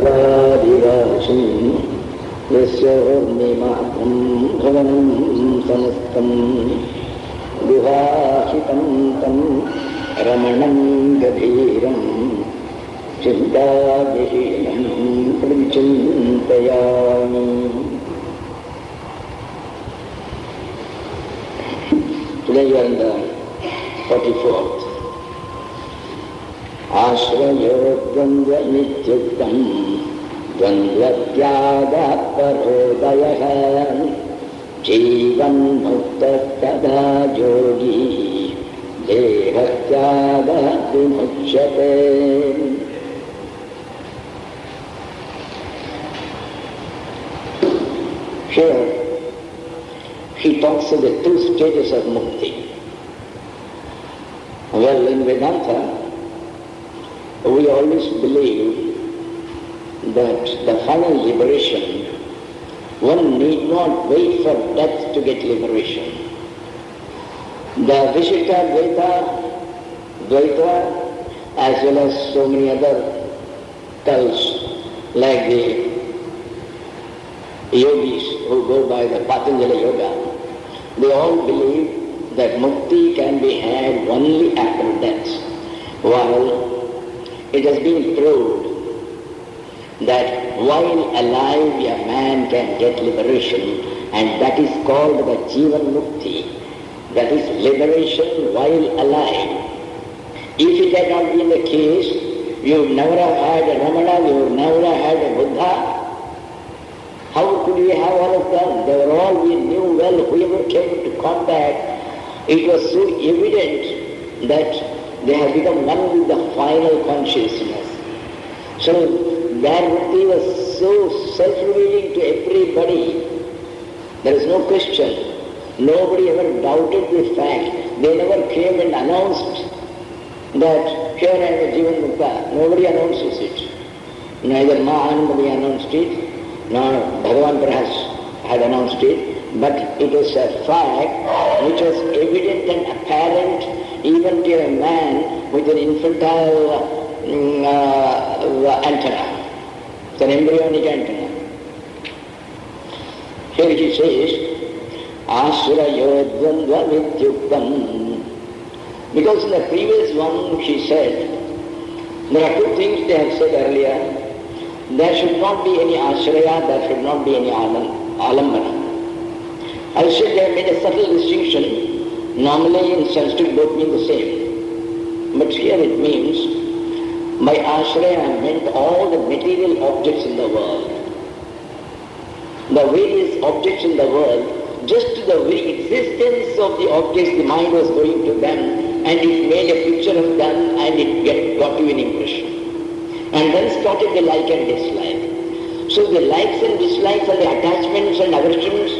जगदादिवासिं यस्योर्निमातं भवनं समस्तं गुहाहितं तं रमणं गभीरं चिन्ताविहीनं परिचिन्तयामि. Today you are in the 44th. Ashrayo dvandva nityuktam dvandva tyaga parodayah jivan mukta tada yogi deha tyaga vimuchyate. Here he talks of the two stages of Mukti. Well, in Vedanta, we always believe that the final liberation, one need not wait for death to get liberation. The Vishishta Dvaita, as well as so many other cults, like the yogis who go by the Patanjali Yoga, they all believe that Mukti can be had only after death, while it has been proved that while alive a man can get liberation, and that is called the Jivan Mukti, that is liberation while alive. If it had not been the case, you would never have had a Ramana, you would never have had a Buddha. How could we have all of them? They were all, we knew well, whoever came into contact, it was so evident that they have become one with the final consciousness. So their Mukti was so self-revealing to everybody. There is no question. Nobody ever doubted the fact. They never came and announced that here I am a Jivan Mukta. Nobody announces it. Neither Mahanandami announced it, nor Bhagavan perhaps had announced it, but it was a fact which was evident and apparent even to a man with an infantile antenna. It's an embryonic antenna. Here he says, Ashrayo dvandva vidyuktam. Because in the previous one he said, there are two things they have said earlier. There should not be any ashraya, there should not be any alambana. I said they have made a subtle distinction. Normally in Sanskrit both mean the same. But here it means, by ashraya meant all the material objects in the world. The various objects in the world, just the very existence of the objects the mind was going to them, and it made a picture of them and it got you an impression. And then started the like and dislike. So the likes and dislikes and the attachments and aversions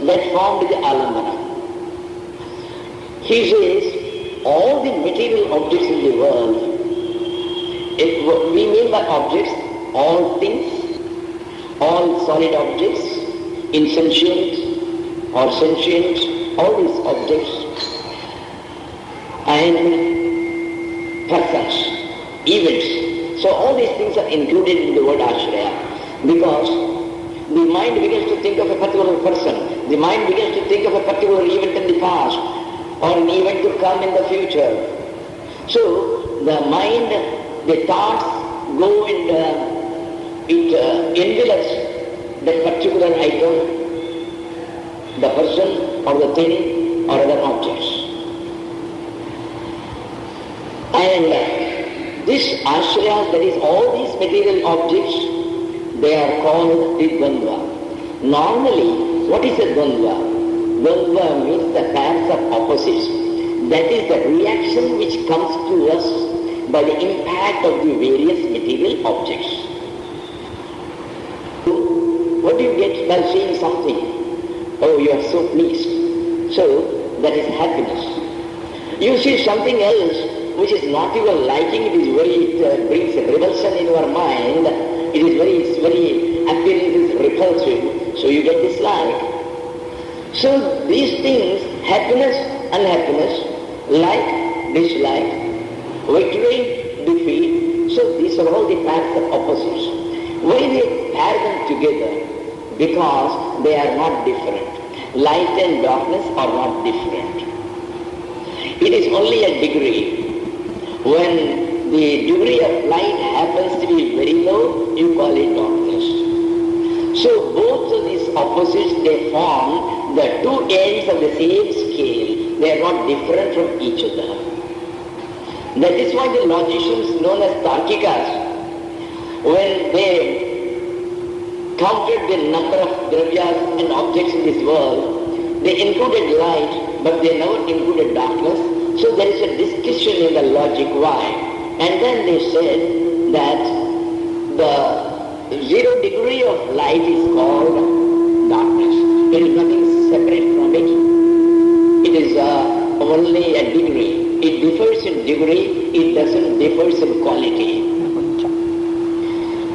that formed the alambana. He says, all the material objects in the world, we mean by objects, all things, all solid objects, insentient or sentient, all these objects, and persons, events. So all these things are included in the word ashraya, because the mind begins to think of a particular person, the mind begins to think of a particular event in the past, or an event to come in the future. So the mind, the thoughts go and it envelops that particular item, the person or the thing or other objects. And this ashraya, that is all these material objects, they are called the dvandva. Normally, what is a dvandva? Dvandva means the pairs of opposites. That is the reaction which comes to us by the impact of the various material objects. What do you get by seeing something? Oh, you are so pleased. So, that is happiness. You see something else which is not your liking, it brings a revulsion in your mind, its very appearance is repulsive, so you get dislike. So these things, happiness, unhappiness, like, dislike, victory, defeat, so these are all the paths of opposites. Why they pair them together? Because they are not different. Light and darkness are not different. It is only a degree. When the degree of light happens to be very low, you call it darkness. So both of these opposites, they form the two ends of the same scale. They are not different from each other. That is why the logicians known as Tarkikas, when they counted the number of dravyas and objects in this world, they included light, but they never included darkness. So there is a discussion in the logic why. And then they said that the 0 degree of light is called darkness. There is nothing separate from it. It is only a degree. It differs in degree, it doesn't differ in quality.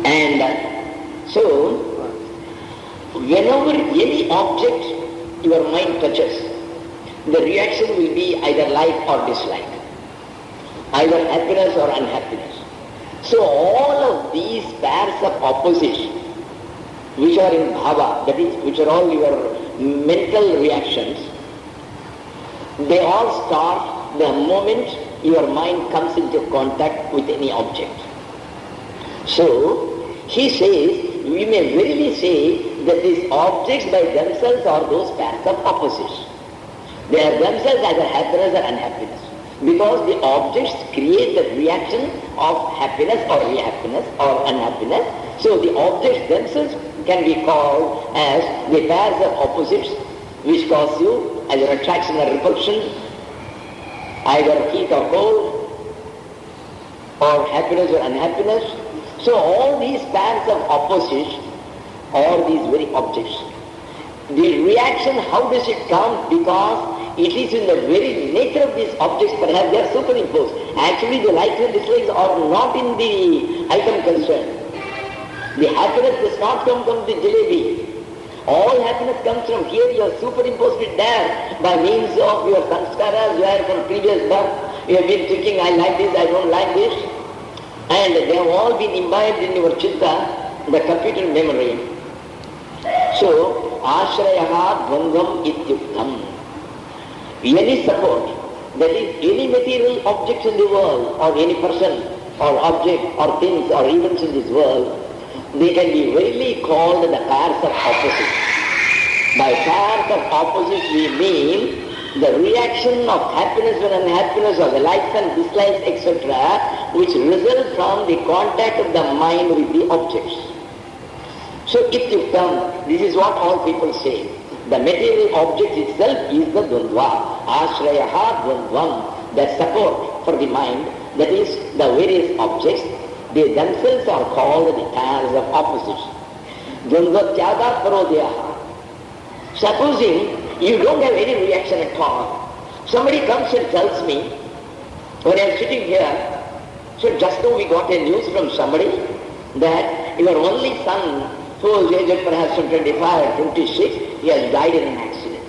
And so, whenever any object your mind touches, the reaction will be either like or dislike, either happiness or unhappiness. So all of these pairs of opposites, which are in bhava, that is, which are all your mental reactions, they all start the moment your mind comes into contact with any object. So, he says, we may verily say that these objects by themselves are those pairs of opposites. They are themselves either happiness or unhappiness. Because the objects create the reaction of happiness or unhappiness or unhappiness. So the objects themselves can be called as the pairs of opposites which cause you either attraction or repulsion, either heat or cold, or happiness or unhappiness. So all these pairs of opposites are these very objects. The reaction, how does it come? Because it is in the very nature of these objects, perhaps they are superimposed. Actually the likes and dislikes are not in the item concerned. The happiness does not come from the jalebi. All happiness comes from here, you have superimposed it there by means of your sanskaras, where from previous birth you have been thinking, I like this, I don't like this. And they have all been imbibed in your chitta, the computer memory. So, ashrayaha dvandvam ityuktam. Any support, that is any material objects in the world, or any person, or object, or things, or events in this world, they can be really called the pairs of opposites. By pairs of opposites we mean the reaction of happiness and unhappiness, or the likes and dislikes, etc., which result from the contact of the mind with the objects. So ityuktam, this is what all people say. The material object itself is the dvandva. Ashrayaha dvandvam, the support for the mind, that is the various objects, they themselves are called the pairs of opposites. Dvandva tyaga parodyaha. Supposing you don't have any reaction at all, somebody comes and tells me, when I am sitting here, so just now we got a news from somebody that your only son, who is aged perhaps from 25 or 26, he has died in an accident.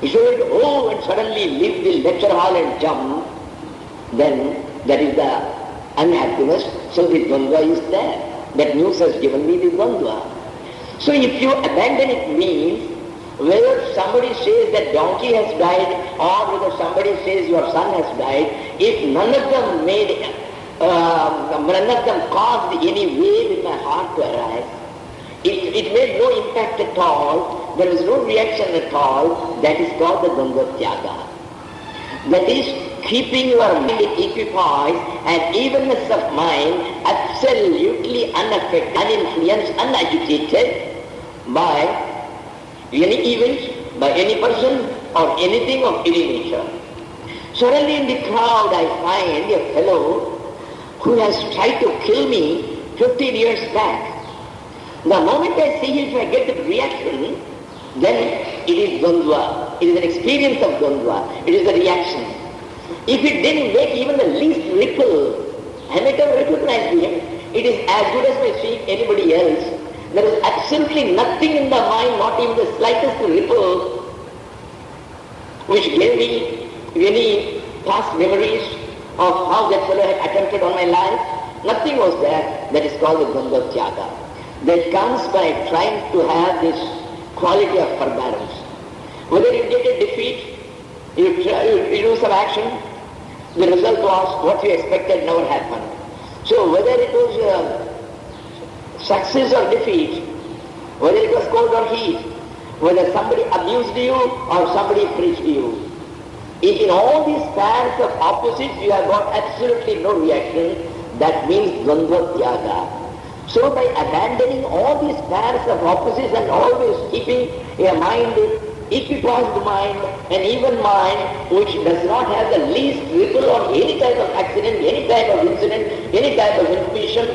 He should, oh, and suddenly leave the lecture hall and jump, then that is the unhappiness, so the dvandva is there. That news has given me the dvandva. So if you abandon it means, whether somebody says that donkey has died, or whether somebody says your son has died, if none of them none of them caused any wave in my heart to arise, it made no impact at all, there is no reaction at all, that is called the dvandva tyaga. That is keeping your mind equipoised and evenness of mind absolutely unaffected, uninfluenced, unagitated by any event, by any person or anything of any nature. Suddenly in the crowd I find a fellow who has tried to kill me 15 years back. The moment I see him, if I get the reaction, then it is dvandva. It is an experience of dvandva. It is a reaction. If it didn't make even the least ripple, I might have recognized him. It is as good as my seeing anybody else. There is absolutely nothing in the mind, not even the slightest ripple, which gave me any past memories of how that fellow had attempted on my life. Nothing was there. That is called the Dvandva Tyaga. That comes by trying to have this quality of forbearance. Whether you get a defeat, you do some action, the result was what you expected never happened. So whether it was success or defeat, whether it was cold or heat, whether somebody abused you or somebody preached you, if in all these pairs of opposites you have got absolutely no reaction, that means Dvandva Tyaga. So by abandoning all these pairs of opposites and always keeping a mind, equipoised mind, an even mind which does not have the least ripple on any type of accident, any type of incident, any type of intuition,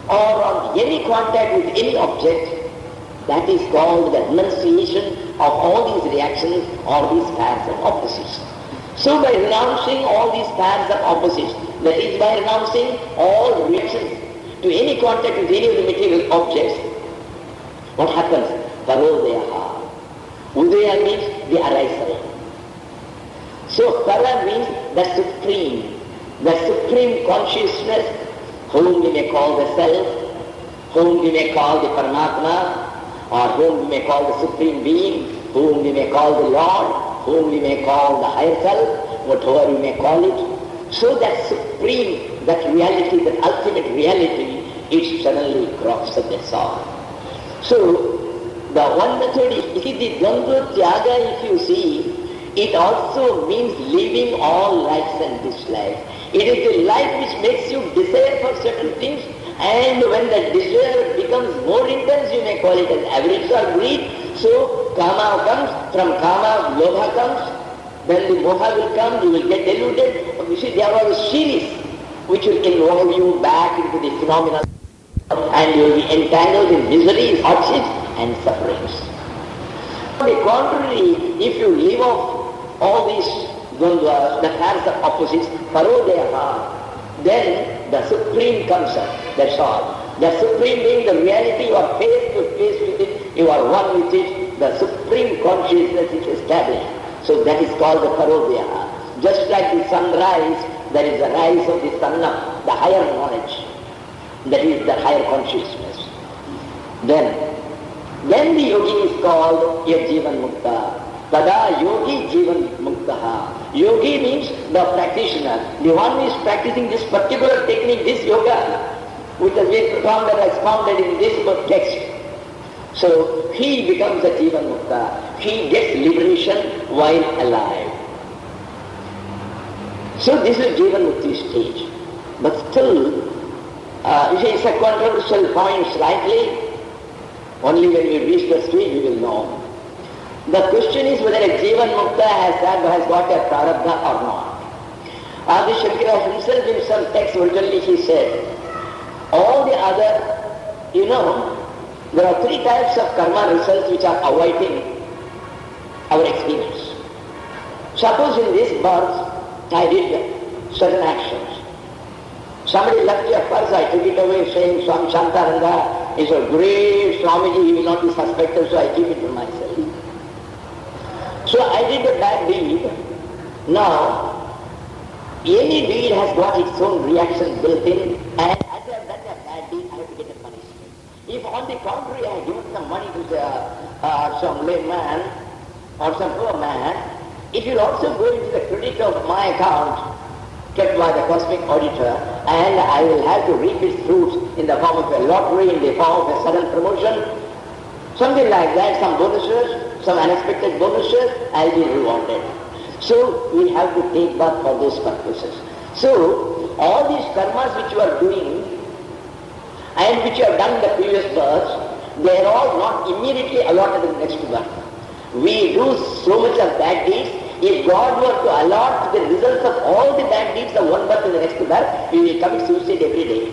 or on any contact with any object, that is called the renunciation of all these reactions or these pairs of opposites. So by renouncing all these pairs of opposites, that is by renouncing all reactions to any contact with any of the material objects, what happens? Parodayaha. Udaya means the arisal. So para means the supreme consciousness, whom we may call the self, whom we may call the Paramatma, or whom we may call the Supreme Being, whom we may call the Lord, whom we may call the higher self, whatever we may call it. So that supreme, that reality, that ultimate reality, it suddenly crops up the soul. So the one method is, the Dvandva Tyaga, if you see, it also means leaving all likes and dislikes. It is the like which makes you desire for certain things, and when the desire becomes more intense, you may call it as avarice or greed. So kama comes, from kama lobha comes, then the moha will come, you will get deluded. You see, there was a series which will involve you back into the phenomena, and you will be entangled in miseries, hardships and sufferings. On the contrary, if you leave off all these dvandvas, the pairs of opposites, parodayaha, then the Supreme comes up, that's all. The Supreme being the reality, you are face to face with it, you are one with it, the Supreme consciousness is established. So that is called the parodayaha. Just like the sunrise, there is the rise of the sun up, the higher knowledge, that is the higher consciousness. Then the yogi is called a Jivan Mukta. Tada yogi Jivan Muktaha. Yogi means the practitioner, the one who is practicing this particular technique, this yoga, which has been propounded and expounded in this book text. So he becomes a Jivan Mukta. He gets liberation while alive. So this is Jivan Mukti stage. But still, you see, it's a controversial point slightly. Only when we reach the stage we will know. The question is whether a Jivan Mukta has got a prarabdha or not. Adi Shankara himself in some text originally he said, all the other, there are three types of karma results which are awaiting our experience. Suppose in this birth I did certain actions. Somebody left your purse, I took it away saying Swami Shantaranga is a great Swamiji, he will not be suspected, so I keep it for myself. So I did a bad deed. Now, any deed has got its own reaction built in, and as I have done a bad deed, I have to get a punishment. If on the contrary I have given some money to some lame man or some poor man, it will also go into the credit of my account kept by the cosmic auditor, and I will have to reap its fruits in the form of a lottery, in the form of a sudden promotion, something like that, some bonuses, some unexpected bonuses, I will be rewarded. So we have to take birth for those purposes. So all these karmas which you are doing and which you have done in the previous births, they are all not immediately allotted in the next birth. We do so much of bad deeds. If God were to allot the results of all the bad deeds of one birth in the next birth, we will commit suicide every day.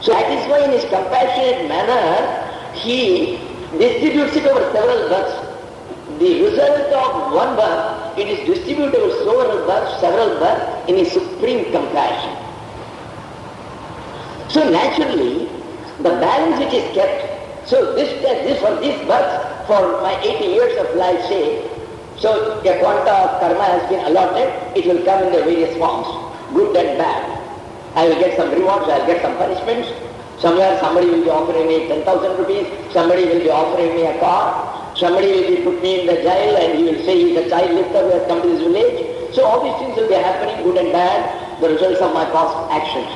So that is why in his compassionate manner, he distributes it over several births. The result of one birth, it is distributed over several births in his supreme compassion. So naturally, the balance which is kept, so this for this birth, for my 80 years of life, say, so a quanta of karma has been allotted, it will come in the various forms, good and bad. I will get some rewards, I will get some punishments. Somewhere somebody will be offering me 10,000 rupees, somebody will be offering me a car, somebody will be put me in the jail and he will say he is a child lifter who has come to this village. So all these things will be happening, good and bad, the results of my past actions.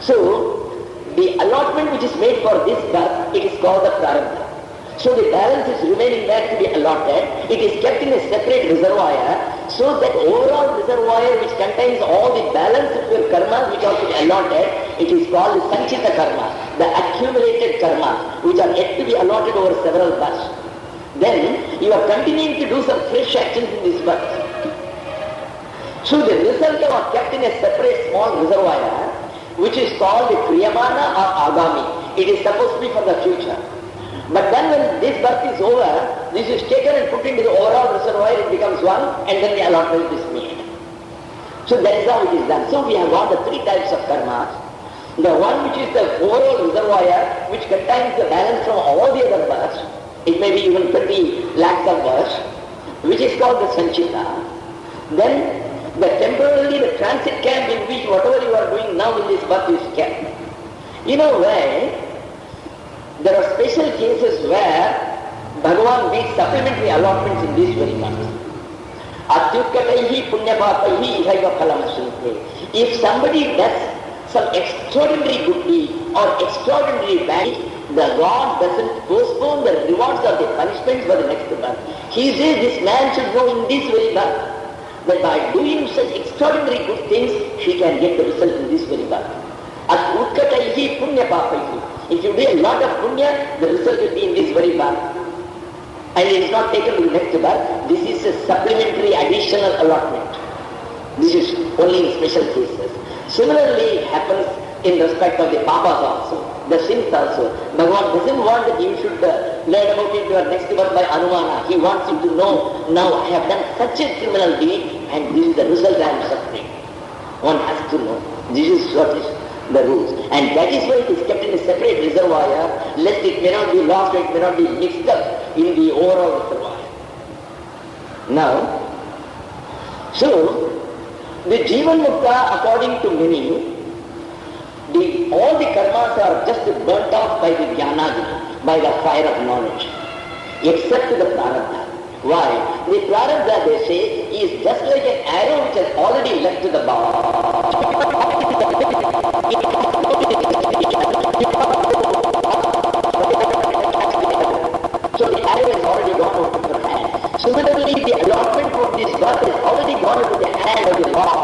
So the allotment which is made for this birth, it is called the prarabdha. So the balance is remaining there to be allotted. It is kept in a separate reservoir, so that overall reservoir which contains all the balance of your karmas which are to be allotted, it is called the sanchita karma, the accumulated karmas which are yet to be allotted over several births. Then you are continuing to do some fresh actions in this birth. So the result are kept in a separate small reservoir which is called the kriyamana or agami. It is supposed to be for the future. But then when this birth is over, this is taken and put into the overall reservoir, it becomes one, and then the allotment is made. So that is how it is done. So we have got the three types of karmas. The one which is the overall reservoir, which contains the balance from all the other births, it may be even 30 lakhs of births, which is called the sanchita. Then temporarily the transit camp in which whatever you are doing now in this birth is kept. In a way, there are special cases where Bhagavan makes supplementary allotments in this very month. Atyukkataihi punyapapaihi ihaiva phalamashinte. If somebody does some extraordinary good deed or extraordinary bad deed, the God doesn't postpone the rewards or the punishments for the next birth. He says this man should know in this very birth that by doing such extraordinary good things, he can get the result in this very birth. Atyukkataihi punyapapaihi. If you do a lot of punya, the result will be in this very birth. And it is not taken to the next birth. This is a supplementary additional allotment. This is only in special cases. Similarly, it happens in respect of the papas also, the sins also. Bhagavan doesn't want that you should learn about it in your next birth by anumana. He wants you to know, now I have done such a criminal deed and this is the result I am suffering. One has to know. This is what is the rules. And that is why it is kept in a separate reservoir, lest it may not be lost or it may not be mixed up in the overall reservoir. Now, so, the Jivan Mukta, according to many, all the karmas are just burnt off by the jnanagni, by the fire of knowledge, except the prarabdha. Why? The prarabdha, they say, is just like an arrow which has already left the bow. So the arrow has already gone out of your hand. Similarly, the allotment for this birth has already gone into the hand of the Lord,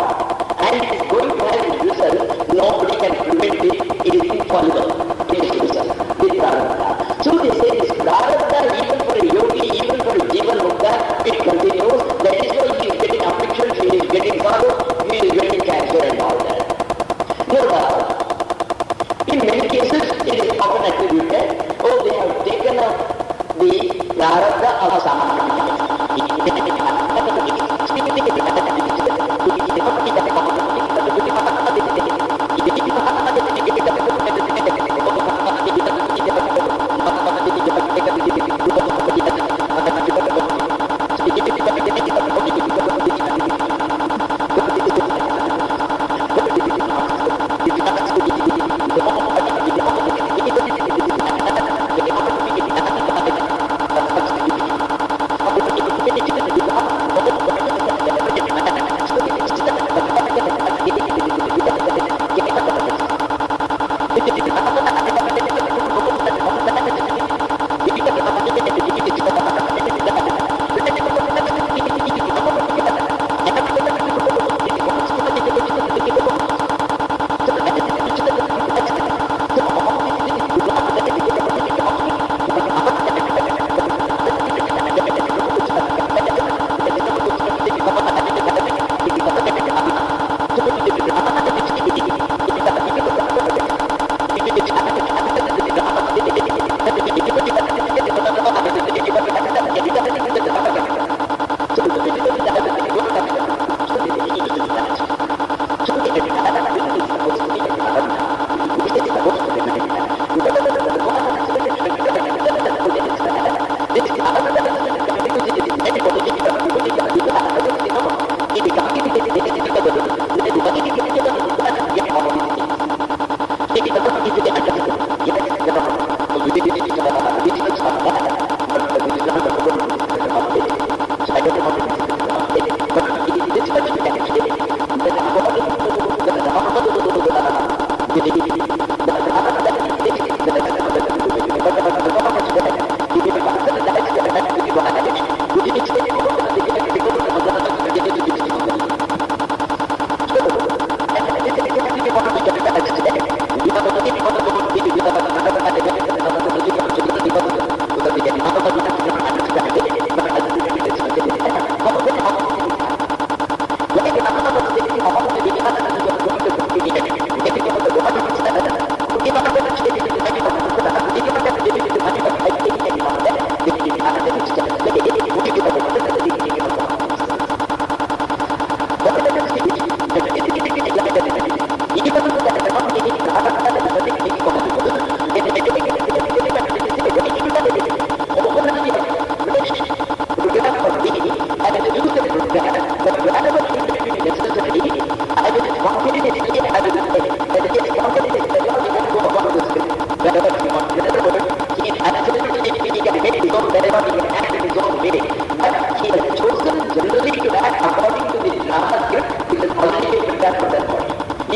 and it is going to have its result. Nobody can prevent it. It is infallible. It is result. The prarabdha. So they say this prarabdha, even for a yogi, even for a jivan mukta, it continues. That is why he is getting affliction, he is getting sorrow, he is getting cancer and all that.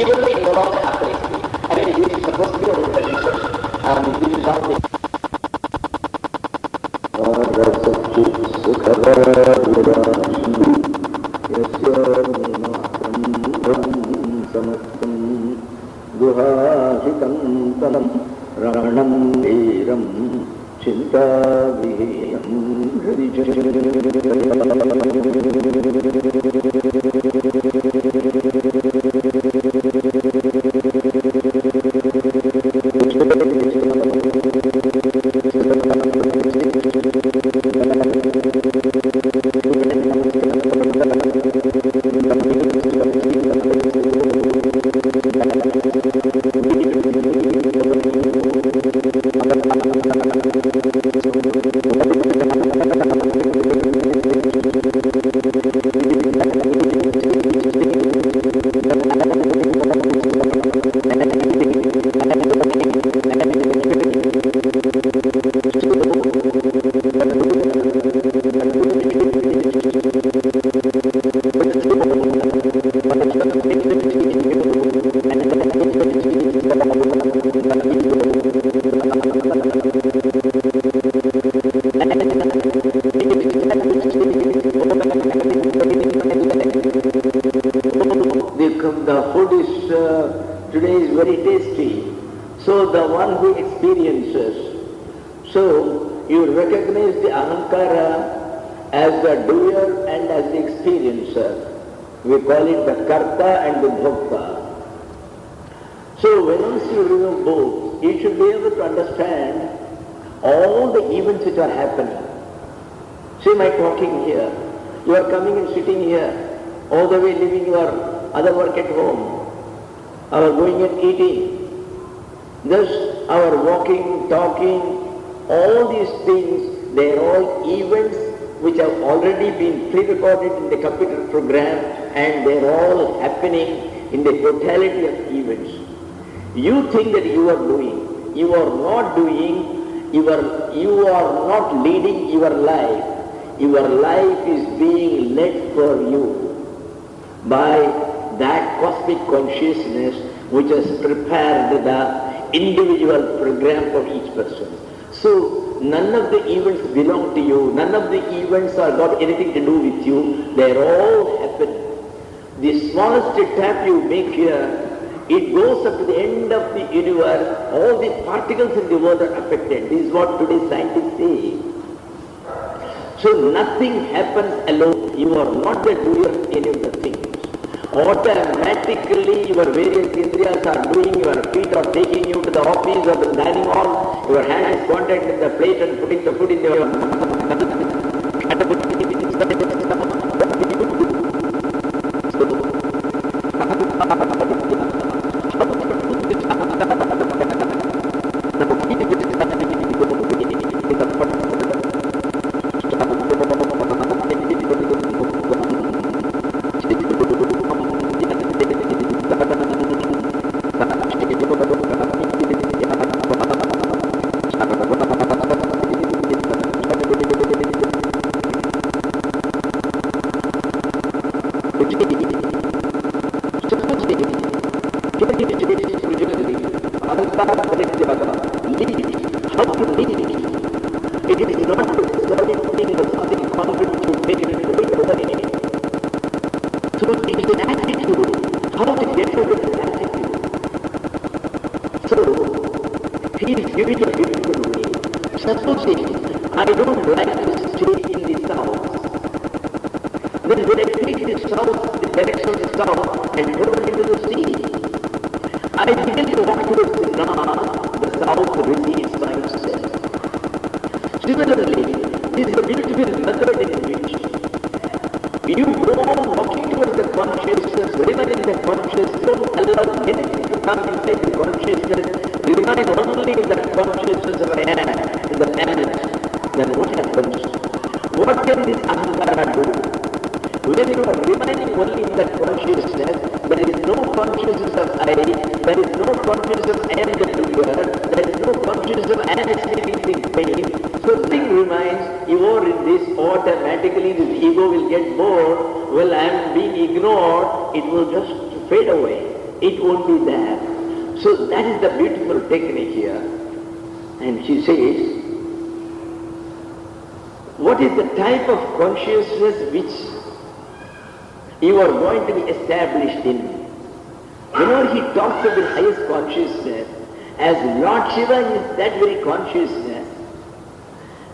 even though it no longer applies to me. I mean, it is supposed to be a research. This is how they anything to do with you, they are all happening. The smallest tap you make here, it goes up to the end of the universe, all the particles in the world are affected. This is what today's scientists say. So nothing happens alone. You are not the doer of any of the things. Automatically your various indriyas are doing, your feet are taking you to the office or the dining hall, your hand is contacting the plate and putting the food in your it won't be there. So that is the beautiful technique here. And she says, what is the type of consciousness which you are going to be established in? Whenever he talks of the highest consciousness, as Lord Shiva is that very consciousness,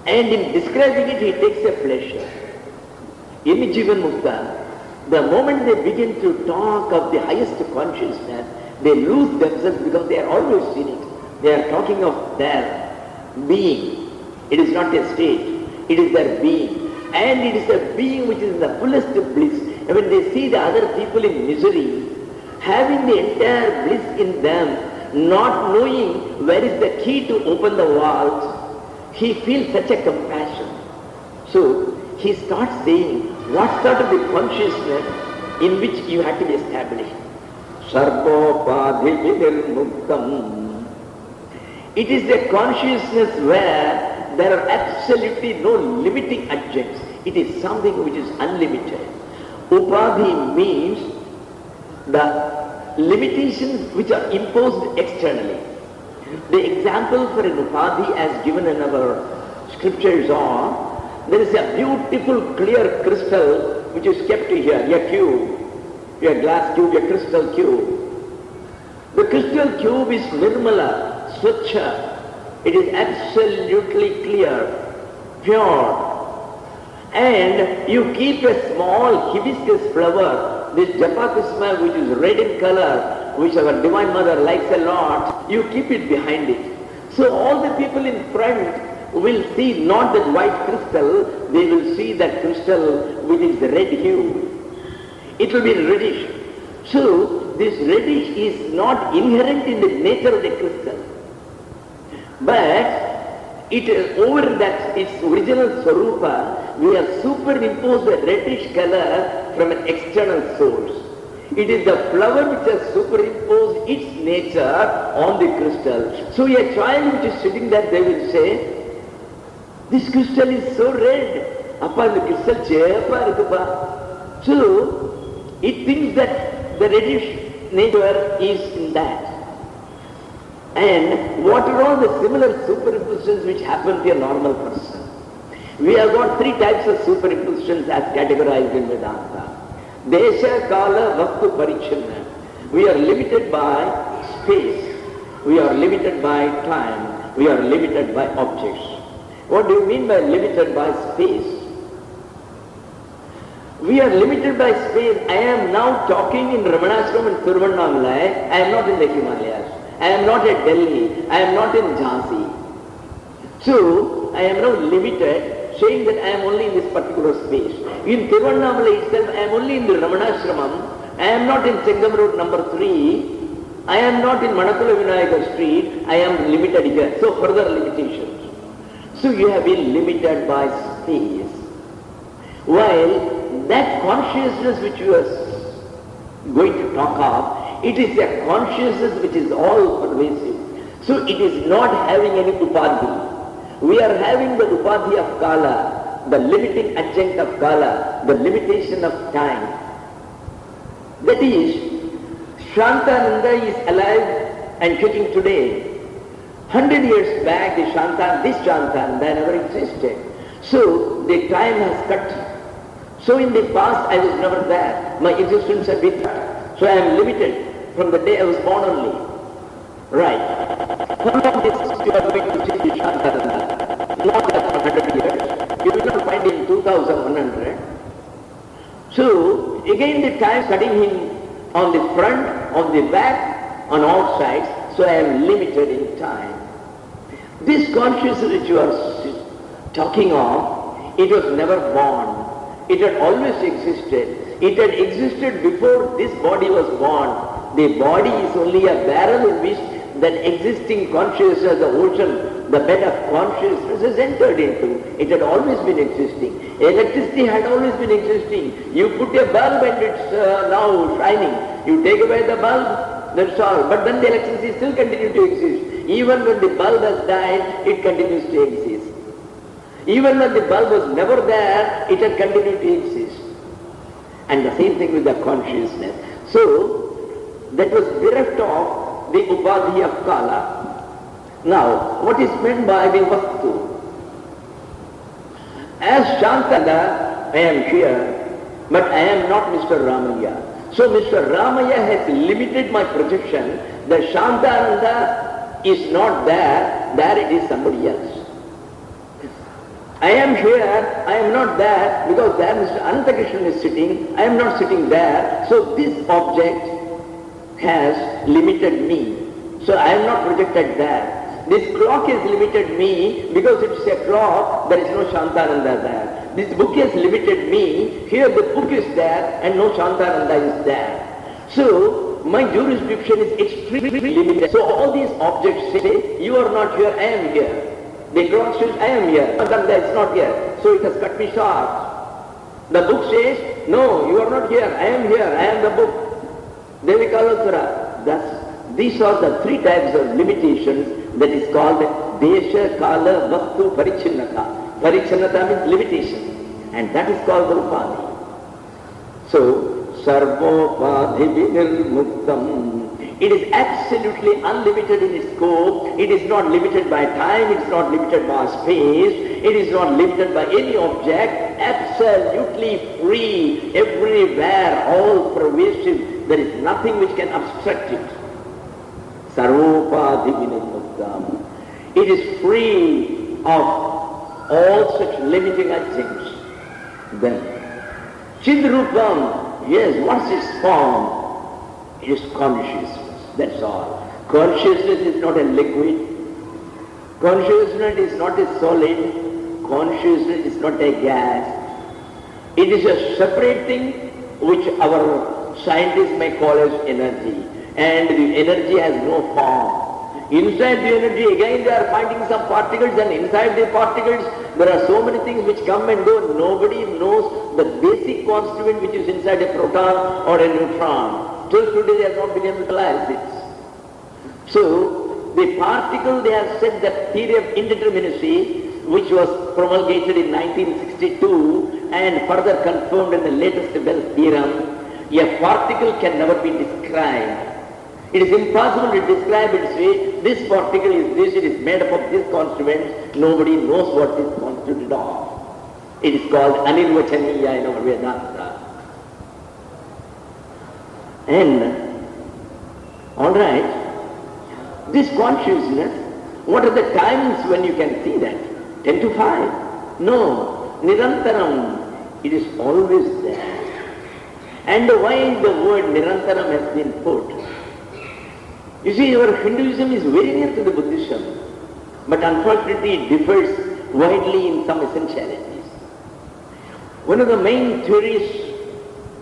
and in describing it he takes a pleasure. In Jivan Mukta, the moment they begin to talk of the highest consciousness, they lose themselves because they are always in it. They are talking of their being. It is not a state, it is their being. And it is a being which is in the fullest bliss. And when they see the other people in misery, having the entire bliss in them, not knowing where is the key to open the walls, he feels such a compassion. So he starts saying, what sort of the consciousness in which you have to be established? Sarvopadhi Nirmuktam. It is a consciousness where there are absolutely no limiting adjuncts. It is something which is unlimited. Upadhi means the limitations which are imposed externally. The example for an upadhi as given in our scriptures are, there is a beautiful clear crystal which is kept here, a cube, a glass cube, a crystal cube. The crystal cube is nirmala, swachha. It is absolutely clear, pure. And you keep a small hibiscus flower, this japakusma which is red in color, which our Divine Mother likes a lot, you keep it behind it. So all the people in front will see not that white crystal, they will see that crystal with its red hue. It will be reddish. So this reddish is not inherent in the nature of the crystal. But it over that its original swarupa, we have superimposed a reddish color from an external source. It is the flower which has superimposed its nature on the crystal. So a child which is sitting there, they will say, this crystal is so red. Appa, the crystal chepa irukuppa. So it thinks that the reddish nature is in that. And what are all the similar superimpositions which happen to a normal person? We have got three types of superimpositions as categorized in Vedanta. Desha, Kala, Vaktu, Parichinna. We are limited by space. We are limited by time. We are limited by objects. What do you mean by limited by space? We are limited by space. I am now talking in Ramanashram and Tiruvannamalai. I am not in the Himalayas. I am not at Delhi. I am not in Jhansi. So, I am now limited, saying that I am only in this particular space. In Tiruvannamalai itself, I am only in the Ramanashramam. I am not in Sengam Road number 3. I am not in Manakula Vinayaka Street. I am limited here. So, further limitations. So, you have been limited by space. While that consciousness which you are going to talk of, it is a consciousness which is all pervasive. So it is not having any upadhi. We are having the upadhi of kala, the limiting adjunct of kala, the limitation of time. That is, Shantananda is alive and kicking today. 100 years back, this Shantananda never existed. So the time has cut. So in the past, I was never there. My existence has been cut. So I am limited from the day I was born only. Right. How long this you are going to see the Shantananda? Not that for 100 years. You will not find in 2100. So again the time cutting him on the front, on the back, on all sides. So I am limited in time. This consciousness which you are talking of, it was never born. It had always existed. It had existed before this body was born. The body is only a barrel in which that existing consciousness, the ocean, the bed of consciousness is entered into. It had always been existing. Electricity had always been existing. You put a bulb and it's now shining. You take away the bulb, that's all. But then the electricity still continues to exist. Even when the bulb has died, it continues to exist. Even when the bulb was never there, it had continued to exist. And the same thing with the consciousness. So, that was bereft of the upadhi of kala. Now, what is meant by the vastu? As Shantana, I am here, but I am not Mr. Ramaya. So Mr. Ramaya has limited my projection that Shantananda is not there, there it is somebody else. I am here, I am not there, because there Mr. Anantakrishnan is sitting, I am not sitting there. So this object has limited me. So I am not projected there. This clock has limited me because it is a clock, there is no Shantananda there. This book has limited me, here the book is there and no Shantananda is there. So my jurisdiction is extremely limited. So all these objects say, you are not here, I am here. The clock says, I am here, Shantananda is not here. So it has cut me short. The book says, no, you are not here, I am here, I am the book. Devikalottaram. Thus, these are the three types of limitations that is called Desha, Kala, Vastu, Parichinnata. Parichinnata means limitation, and that is called the Upadhi. So, Sarvopadhi Vinirmuktam. It is absolutely unlimited in its scope. It is not limited by time, it is not limited by space, it is not limited by any object. Absolutely free, everywhere, all pervasive. There is nothing which can obstruct it. Sarvopadhi Vinirmuktam. It is free of all such limiting things. Then, Chidrupam, yes, what's its form? It is consciousness, that's all. Consciousness is not a liquid. Consciousness is not a solid. Consciousness is not a gas. It is a separate thing which our scientists may call as energy. And the energy has no form. Inside the energy, again they are finding some particles, and inside the particles there are so many things which come and go. Nobody knows the basic constituent which is inside a proton or a neutron. Till today they have not been able to realize it. So, the particle, they have said that theory of indeterminacy, which was promulgated in 1962 and further confirmed in the latest Bell theorem, a particle can never be described. It is impossible to describe it, say, this particle is this, it is made up of this constituent, nobody knows what it is constituted of. It is called Anirvachaniya in our Vedanta. And, alright, this consciousness, what are the times when you can see that? 10 to 5? No, Nirantaram, it is always there. And why the word Nirantaram has been put? You see, our Hinduism is very near to the Buddhism, but unfortunately it differs widely in some essentialities. One of the main theories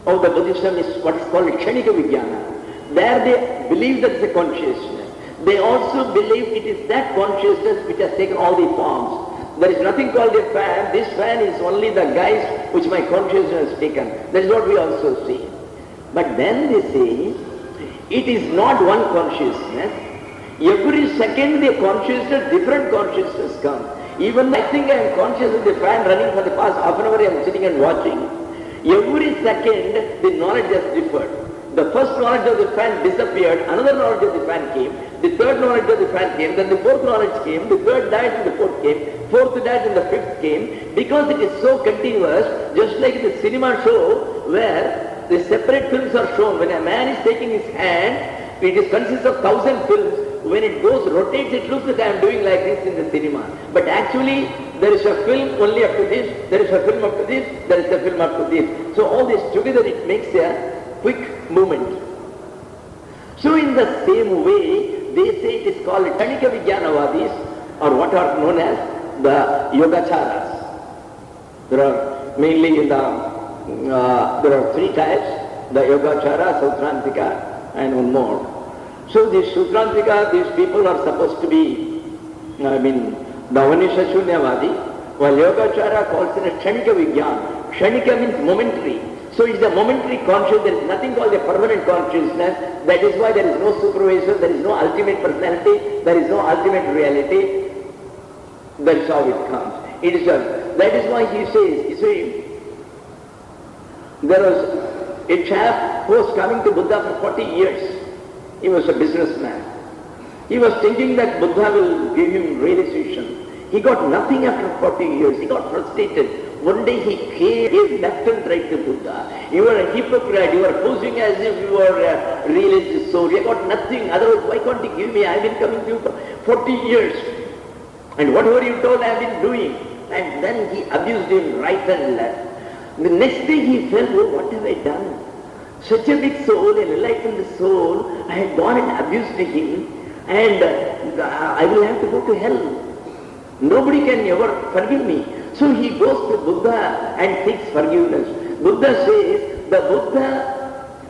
of the Buddhism is what is called Kshanika Vijnana. There they believe that it's a consciousness. They also believe it is that consciousness which has taken all the forms. There is nothing called a fan. This fan is only the guise which my consciousness has taken. That is what we also see. But then they say, it is not one consciousness. Every second the consciousness, different consciousness comes. Even I think I am conscious of the fan running for the past half an hour, I am sitting and watching. Every second the knowledge has differed. The first knowledge of the fan disappeared, another knowledge of the fan came, the third knowledge of the fan came, then the fourth knowledge came, the third died and the fourth came, fourth died and the fifth came, because it is so continuous, just like the cinema show where the separate films are shown. When a man is taking his hand, it consists of 1,000 films. When it goes, rotates, it looks like I am doing like this in the cinema. But actually, there is a film only up to this, there is a film up to this, there is a film up to this. So all this together, it makes a quick movement. So in the same way, they say it is called Kshanika Vijnanavadis, or what are known as the Yogacharas. There are mainly in the there are three types, the Yogachara, Sautrantika, and one more. So these Sutrantika, these people are supposed to be, Dhavanisha Shunyavadi, while Yogachara calls it a Kshanika Vijnana. Kshanika means momentary. So it's a momentary consciousness, there is nothing called a permanent consciousness. That is why there is no supervision, there is no ultimate personality, there is no ultimate reality. That is how it comes. It is that is why he says, you see, there was a chap who was coming to Buddha for 40 years. He was a businessman. He was thinking that Buddha will give him realization. He got nothing after 40 years. He got frustrated. One day he gave left and right to Buddha. You are a hypocrite. You are posing as if you are a religious soul. You got nothing. Otherwise, why can't you give me? I have been coming to you for 40 years. And whatever you told, I have been doing. And then he abused him right and left. The next day he felt, oh, what have I done? Such a big soul, an enlightened soul, I had gone and abused him, and I will have to go to hell. Nobody can ever forgive me. So he goes to Buddha and seeks forgiveness. Buddha says, the Buddha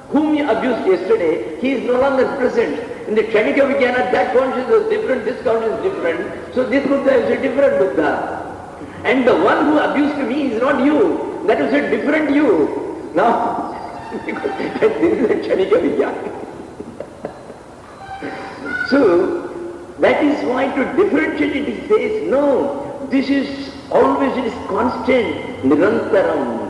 whom you abused yesterday, he is no longer present. In the Kshanika Vijnana, that consciousness is different, this consciousness is different. So this Buddha is a different Buddha. And the one who abused me is not you. That is a different you. Now, this is a Kshanika Vijnana. So, that is why to differentiate it, he says, no, this is always, it is constant, nirantaram.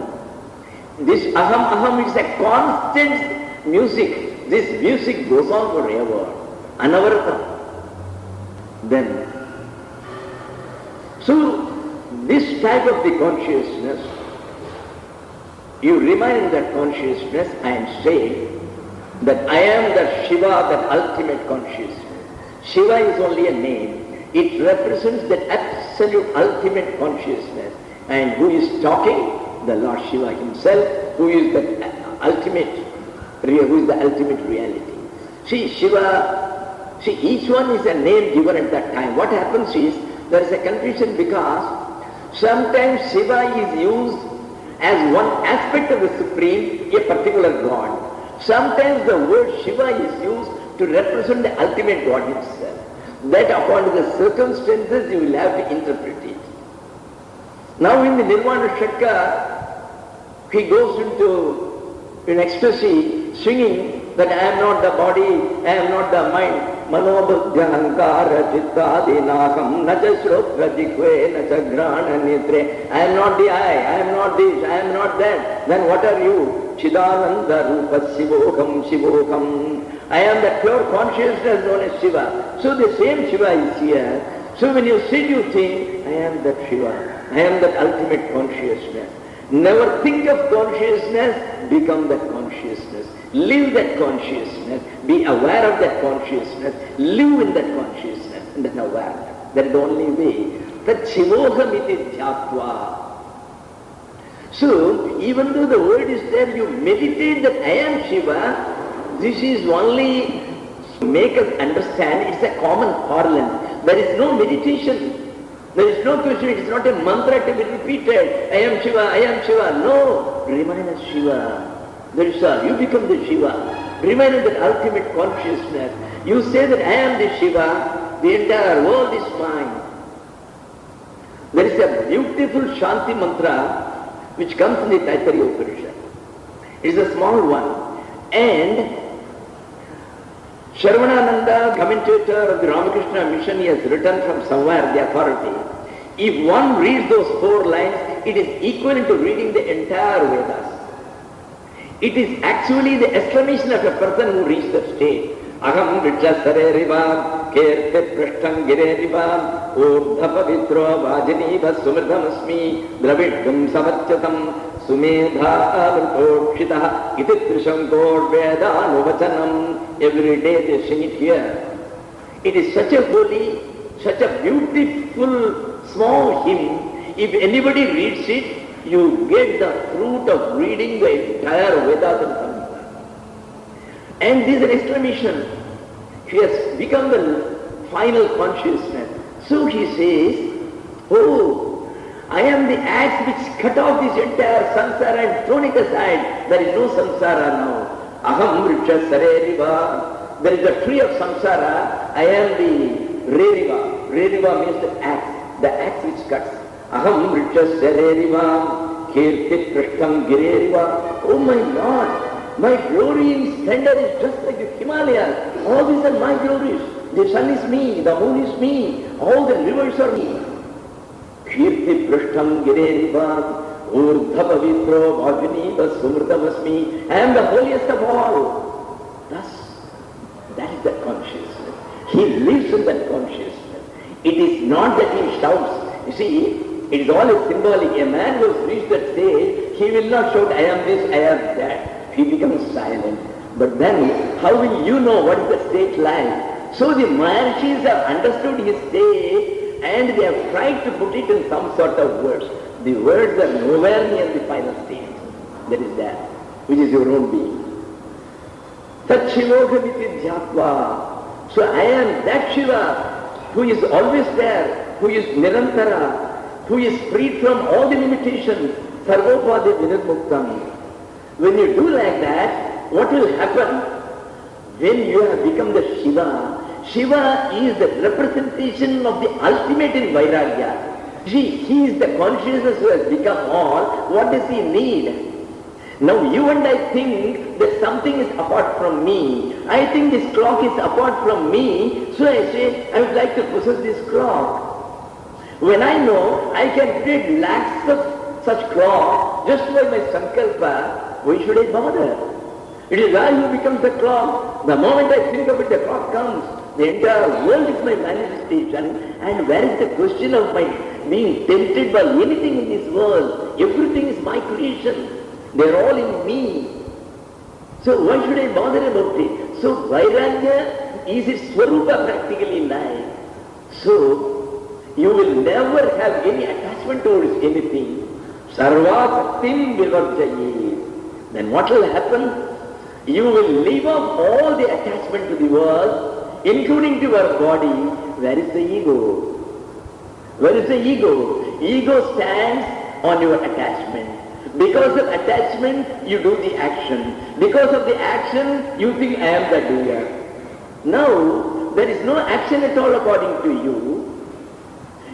This aham is a constant music. This music goes on forever, anavaratam. Then, so this type of the consciousness, you remain in that consciousness and say that I am the Shiva, that ultimate consciousness. Shiva is only a name. It represents that absolute ultimate consciousness. And who is talking? The Lord Shiva himself, who is the ultimate reality. See, Shiva, each one is a name given at that time. What happens is, there is a confusion because sometimes Shiva is used as one aspect of the Supreme, a particular God. Sometimes the word Shiva is used to represent the ultimate God himself. That according to the circumstances you will have to interpret it. Now in the Nirvana Shaka, he goes into an ecstasy singing that I am not the body, I am not the mind. Manobuddhya hankara chittadinaham nacha shrotra jikve nacha grana netre. I am not the I am not this, I am not that. Then what are you? Chidananda rupa shivoham shivoham. I am the pure consciousness known as Shiva. So the same Shiva is here. So when you sit, you think, I am that Shiva. I am that ultimate consciousness. Never think of consciousness, become that consciousness. Live that consciousness. Be aware of that consciousness. Live in that consciousness and then aware. That is the only way. That Shivoham iti dhyatva. So, even though the word is there, you meditate that I am Shiva. This is only to make us understand, it's a common parlance. There is no meditation. There is no question, it is not a mantra to be repeated. I am Shiva, I am Shiva. No, remain as Shiva. There is you become the Shiva. Remain in that ultimate consciousness. You say that I am the Shiva, the entire world is mine. There is a beautiful Shanti mantra which comes in the Taittiriya Upanishad. It is a small one. And Shravanananda, commentator of the Ramakrishna mission, he has written from somewhere, the authority. If one reads those 4 lines, it is equivalent to reading the entire Vedas. It is actually the exclamation of a person who reached that state. Aham vichasare riva, kerte prashtam gire riva, urdhapa vitro vajaniva sumridhamasmi, dravidam samatyatam, sumedha avrutokshitah, iti trishankor vedanuvachanam. Every day they sing it here. It is such a holy, such a beautiful small hymn. If anybody reads it, you get the fruit of reading the entire Vedas and Samhita. And this is an exclamation. He has become the final consciousness. So he says, oh, I am the axe which cut off this entire samsara and thrown it aside. There is no samsara now. Aham vriksha sareriva. There is a tree of samsara. I am the reriva. Reriva means the axe which cuts. Aham vriksha sareriva. Kirti prashtam gireriva. Oh my Lord, my glory and splendor is just like the Himalayas. All these are my glories. The sun is me, the moon is me, all the rivers are me. Kirti prashtam gireriva. Urdhava vitro vajaniva sumridhamasmi. I am the holiest of all. Thus, That is the consciousness. He lives in that consciousness. It is not that he shouts. You see, it is all a symbolic. A man who has reached that stage, he will not shout, I am this, I am that. He becomes silent. But then, how will you know what is the state like? So the Maharshis have understood his state and they have tried to put it in some sort of words. The words are nowhere near the final state. That is that, which is your own being. Tat Shivoka Vityadhyatva. So I am that Shiva who is always there, who is Nirantara, who is freed from all the limitations. Sarvopadi Vinirmuktam. When you do like that, what will happen? When you have become the Shiva, Shiva is the representation of the ultimate in Vairagya. See, he is the consciousness who has become all. What does he need? Now you and I think that something is apart from me. I think this clock is apart from me. So I say, I would like to possess this clock. When I know I can create lakhs of such clocks just by my sankalpa, why should I bother? It is I who becomes the clock. The moment I think of it, the clock comes. The entire world is my manifestation. And where is the question of my being tempted by anything in this world? Everything is my creation. They are all in me. So why should I bother about it? So Vairagya is its swarupa practically in life. So you will never have any attachment towards anything. Sarva Saktim Vivarjayi. Then what will happen? You will leave off all the attachment to the world, including to your body. Where is the ego? Where is the ego? Ego stands on your attachment. Because of attachment, you do the action. Because of the action, you think I am the doer. Now, there is no action at all according to you.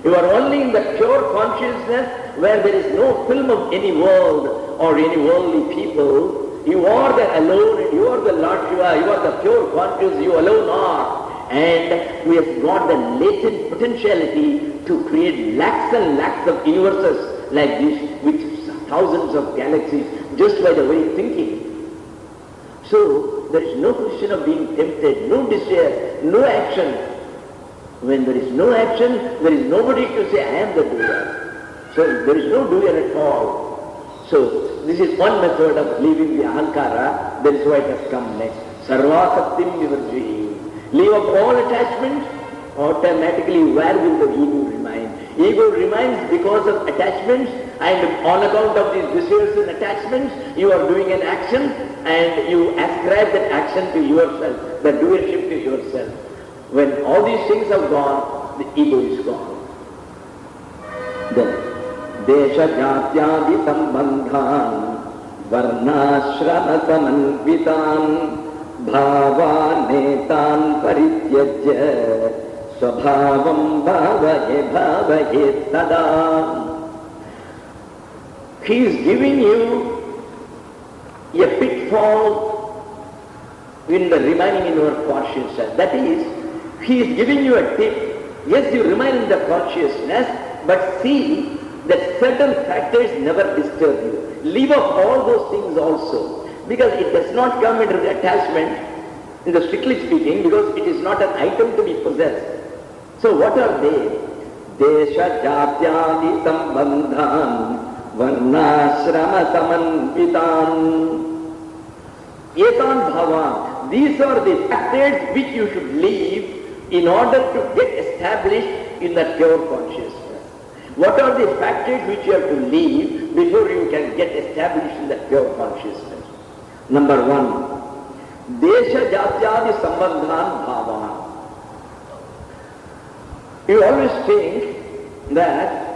You are only in the pure consciousness where there is no film of any world or any worldly people. You are the alone, you are the Lord Shiva, you are the pure conscious, you alone are. And we have got the latent potentiality to create lakhs and lakhs of universes like this with thousands of galaxies just by the way thinking. So there is no question of being tempted, no desire, no action. When there is no action, there is nobody to say I am the doer. So there is no doer at all. So this is one method of leaving the ahankara. That is why it has come next. Sarva Saktim Vivarjayi. Leave up all attachment, automatically where will the ego remain? Ego remains because of attachments, and on account of these desires and attachments, you are doing an action and you ascribe that action to yourself, the doership to yourself. When all these things have gone, the ego is gone. Then Desha Jatyadi Sambandhan Varnashrama Samanvitan Bhava Netan Parityajya Swabhavam Bhavaye Bhavaye Tada. He is giving you a pitfall in the remaining in your consciousness. That is, he is giving you a tip. Yes, you remain in the consciousness, but see that certain factors never disturb you. Leave off all those things also, because it does not come into the attachment, in the strictly speaking, because it is not an item to be possessed. So what are they? Desha Jatyadi Sambandhan Varnashrama Samanvitan Etan Bhavan. These are the factors which you should leave in order to get established in the pure consciousness. What are the factors which you have to leave before you can get established in the pure consciousness? Number one, Desha Jatyadi Sambandhan Bhavan. You always think that,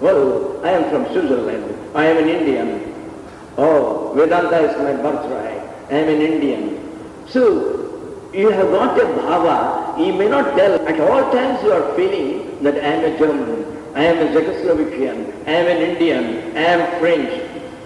well, I am from Switzerland, I am an Indian. Oh, Vedanta is my birthright, I am an Indian. So, you have got a bhava, you may not tell, at all times you are feeling that I am a German, I am a Czechoslovakian, I am an Indian, I am French.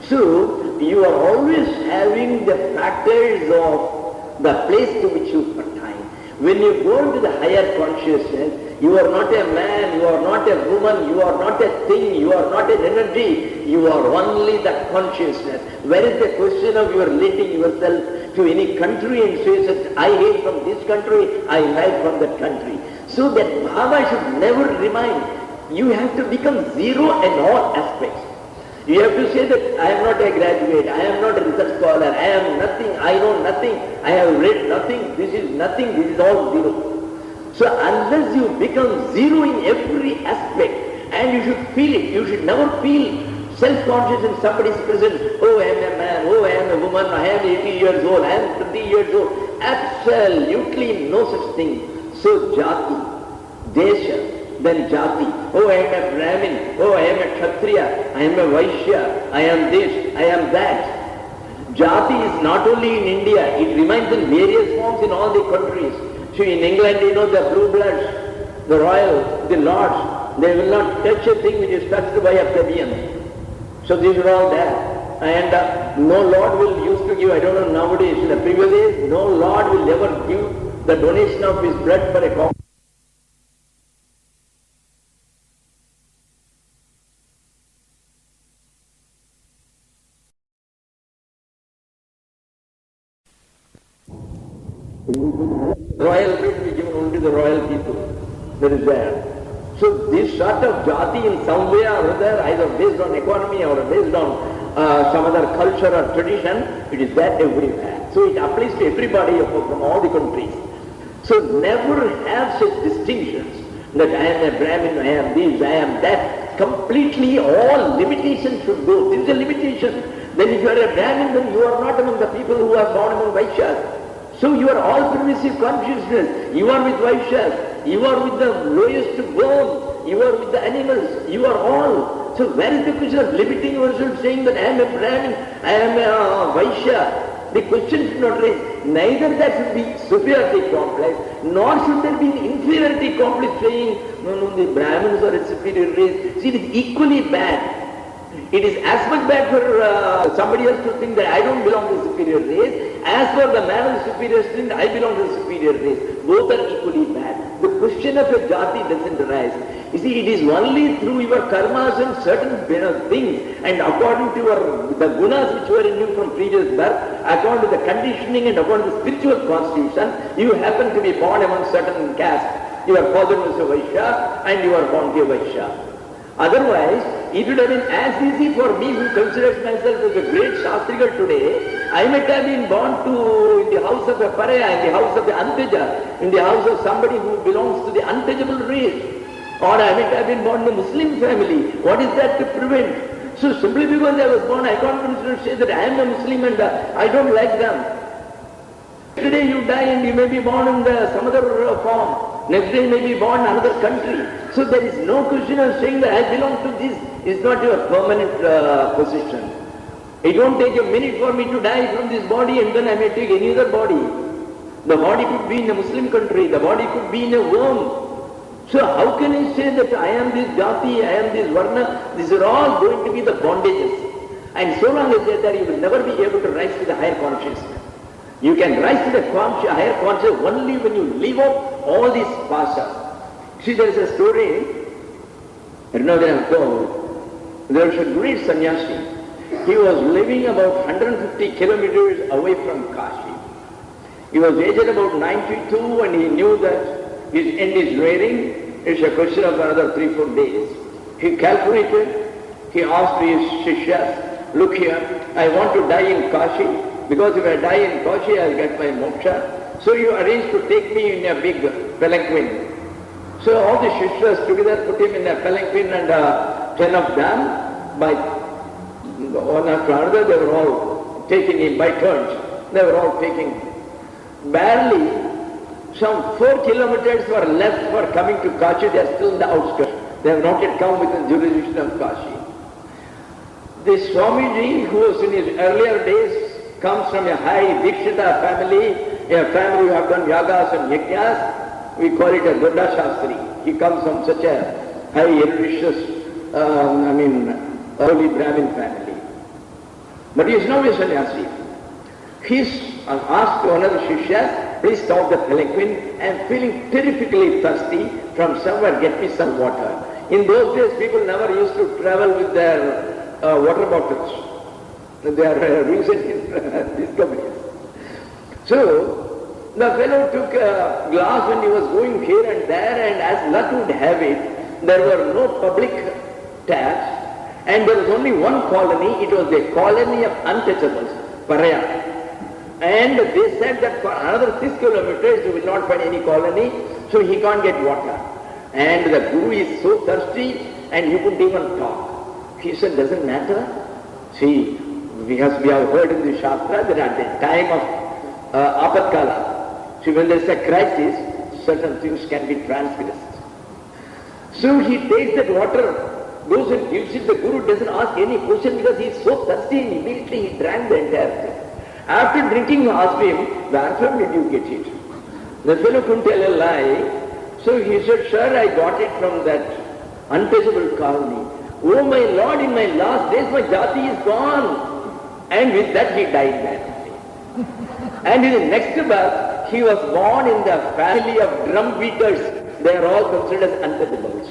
So, you are always having the factors of the place to which you pertain. When you go into the higher consciousness, you are not a man, you are not a woman, you are not a thing, you are not an energy, you are only the consciousness. Where is the question of your letting yourself to any country and says that I hail from this country, I like from that country. So that bhava should never remain. You have to become zero in all aspects. You have to say that I am not a graduate, I am not a research scholar, I am nothing, I know nothing, I have read nothing, this is nothing, this is all zero. So unless you become zero in every aspect, and you should feel it, you should never feel self-conscious in somebody's presence. Oh, I am a man, oh, I am a woman, I am 80 years old, I am 30 years old. Absolutely no such thing. So jati, desha, then jati. Oh, I am a Brahmin, oh, I am a Kshatriya, I am a Vaishya, I am this, I am that. Jati is not only in India, it remains in various forms in all the countries. So in England, you know, the blue bloods, the royals, the lords, they will not touch a thing which is touched by a plebeian. So these are all there. And no lord will used to give, I don't know nowadays, in the previous days, no lord will ever give the donation of his blood for a cow. Royal blood will be given only to the royal people. That is there. So this sort of jati in some way or other, either based on economy or based on some other culture or tradition, it is there everywhere. So it applies to everybody from all the countries. So never have such distinctions that I am a Brahmin, I am this, I am that. Completely all limitations should go. This is a limitation. Then if you are a Brahmin, then you are not among the people who are born among Vaishyas. So you are all pervasive consciousness. You are with Vaishyas. You are with the lowest bone. You are with the animals. You are all. So where is the question of limiting yourself, saying that I am a Brahmin, I am a Vaishya? The question should not raise. Neither there should be superiority complex, nor should there be an inferiority complex saying, no, the Brahmins are a superior race. See, it is equally bad. It is as much bad for somebody else to think that I don't belong to the superior race, as for the man of the superior race to think that I belong to the superior race. Both are equally bad. The question of a jati doesn't arise. You see, it is only through your karmas and certain things, and according to the gunas which were in you from previous birth, according to the conditioning and according to the spiritual constitution, you happen to be born among certain castes. Your father was a Vaishya and you are born to a Vaishya. Otherwise, it would have been as easy for me, who considers myself as a great Shastrigal today, I might have been born in the house of a Paraya, in the house of the Antaja, in the house of somebody who belongs to the untouchable race. Or I might have been born in a Muslim family. What is that to prevent? So simply because I was born, I can't consider say that I am a Muslim and I don't like them. Today you die and you may be born in some other form. Next day you may be born in another country. So there is no question of saying that I belong to this. It's not your permanent position. It won't take a minute for me to die from this body and then I may take any other body. The body could be in a Muslim country, the body could be in a worm. So how can I say that I am this jati, I am this varna? These are all going to be the bondages. And so long as they are there, you will never be able to rise to the higher consciousness. You can rise to the higher consciousness only when you leave out all these pasas. See, there is a story, I don't know that I have told. There was a great sannyasi. He was living about 150 kilometers away from Kashi. He was aged about 92 and he knew that his end is nearing. It's a question of another 3-4 days. He calculated, he asked his shishyas, look here, I want to die in Kashi, because if I die in Kashi, I'll get my moksha. So you arranged to take me in a big palanquin. So all the shishyas together put him in a palanquin and 10 of them, by one after another, they were all taking him by turns. They were all taking him. Barely some 4 kilometers were left for coming to Kashi. They are still in the outskirts. They have not yet come within the jurisdiction of Kashi. This Swamiji, who was in his earlier days, comes from a high Dikshita family, a family who have done yagas and yajnas. We call it a Dodda Shastri. He comes from such a high eruditious, early Brahmin family. But he is now a sannyasi. He's asked one of the shishyas, please stop the palanquin. I am feeling terrifically thirsty. From somewhere get me some water. In those days, people never used to travel with their water bottles. They are recent discoveries. So, the fellow took a glass when he was going here and there, and as luck would have it, there were no public taps, and there was only one colony. It was the colony of untouchables, Paraya. And they said that for another 6 kilometers you will not find any colony, so he can't get water. And the Guru is so thirsty, and he couldn't even talk. He said, doesn't matter. See, because we have heard in the Shastra that at the time of Apatkala, see, when there is a crisis, certain things can be transgressed. So he takes that water, goes and gives it. The Guru doesn't ask any question because he is so thirsty, and immediately he drank the entire thing. After drinking, he asked him, where from did you get it? The fellow couldn't tell a lie. So he said, sir, I got it from that untouchable colony. Oh my Lord, in my last days my jati is gone. And with that he died that day. And in the next birth, he was born in the family of drum beaters. They are all considered as untouchables.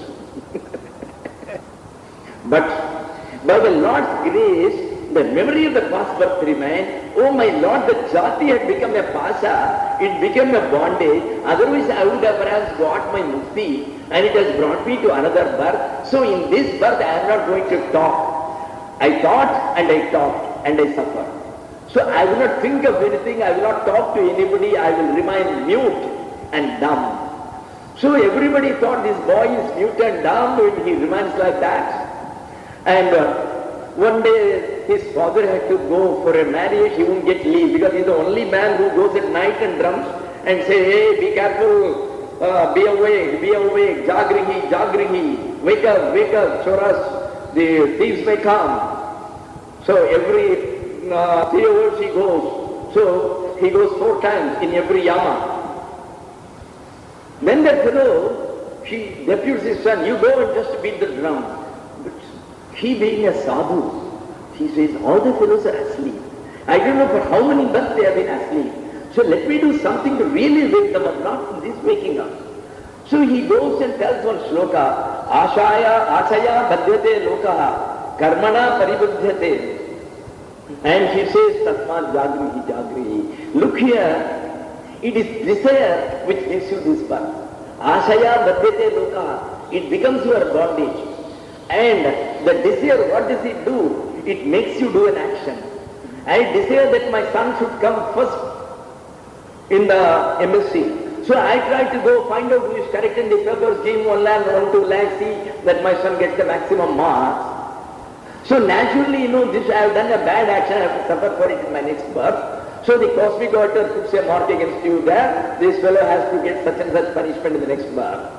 But by the Lord's grace, the memory of the past birth remained. Oh my Lord, the jati had become a pasha, it became a bondage. Otherwise I would have perhaps got my mukti, and it has brought me to another birth. So in this birth I am not going to talk. I thought and I talked and I suffered. So I will not think of anything, I will not talk to anybody, I will remain mute and dumb. So everybody thought this boy is mute and dumb when he remains like that. And one day his father had to go for a marriage, he won't get leave because he's the only man who goes at night and drums and say, hey, be careful, be awake, jagrihi, jagrihi, wake up, choras, the thieves may come. So every 3 hours he goes. So he goes 4 times in every yama. Then that fellow, he deputes his son, you go and just beat the drum. But he being a sadhu, he says, all the fellows are asleep. I don't know for how many months they have been asleep. So let me do something to really wake them up, not this waking up. So he goes and tells one shloka, Ashaya badhyate lokaha, karmana paribuddhyate. And he says, Tasmat jagrihi, jagrihi. Look here, it is desire which gives you this birth. Ashaya badhyate lokaha. It becomes your bondage. And the desire, what does it do? It makes you do an action. I desire that my son should come first in the MSc. So I try to go find out who is correct in the papers, give him 1 lakh, 1, 2 lakh, see that my son gets the maximum marks. So naturally, this I have done a bad action, I have to suffer for it in my next birth. So the cosmic order puts a mark against you there, this fellow has to get such and such punishment in the next birth.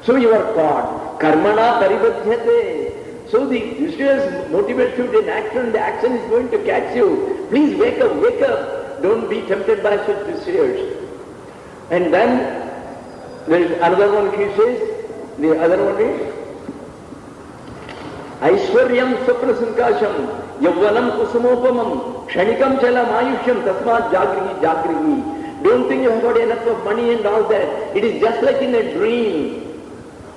So you are caught. Karmana paribadhyate. So the desires motivate you to an action, the action is going to catch you. Please wake up. Don't be tempted by such desires. And then there is another one he says, the other one is Aishwaryam Swapna Sankasham Yavvanam Kusumopamam Kshanikam Chalam Ayushyam Tasmat Jagrihi Jagrihi. Don't think you have got enough of money and all that. It is just like in a dream.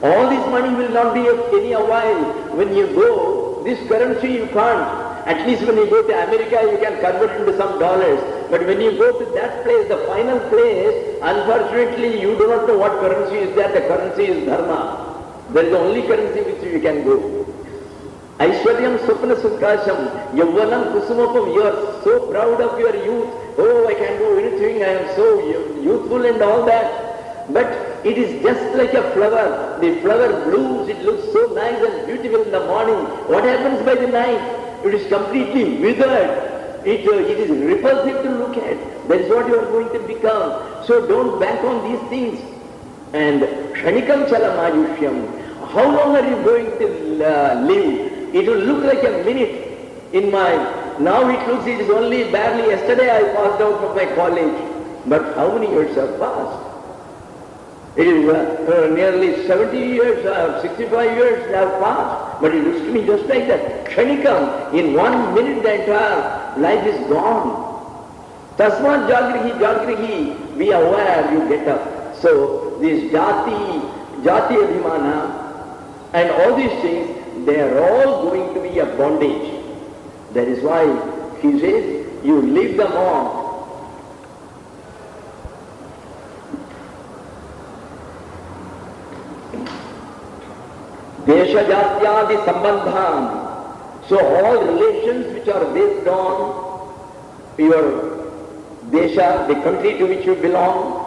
All this money will not be of any avail. When you go, this currency you can't. At least when you go to America, you can convert into some dollars. But when you go to that place, the final place, unfortunately, you do not know what currency is there. The currency is dharma. That is the only currency which you can go. Aishwaryam Swapna Sunkasham Yavvanam Kusumopam. You are so proud of your youth. Oh, I can do anything. I am so youthful and all that. But it is just like a flower. The flower blooms, it looks so nice and beautiful in the morning. What happens by the night? It is completely withered. It is repulsive to look at. That is what you are going to become. So don't bank on these things. And Kshanikam Chalamayushyam. How long are you going to live? It will look like a minute in now it looks it is only barely yesterday I passed out of my college. But how many years have passed? It is nearly 70 years, 65 years have passed. But it looks to me just like that. Kshanikam, in 1 minute the entire life is gone. Tasmat jagrihi, jagrihi, be aware, you get up. So this jati abhimana and all these things, they are all going to be a bondage. That is why he says, you leave them on. Desha jatyadi sambandham. So all relations which are based on your desha, the country to which you belong,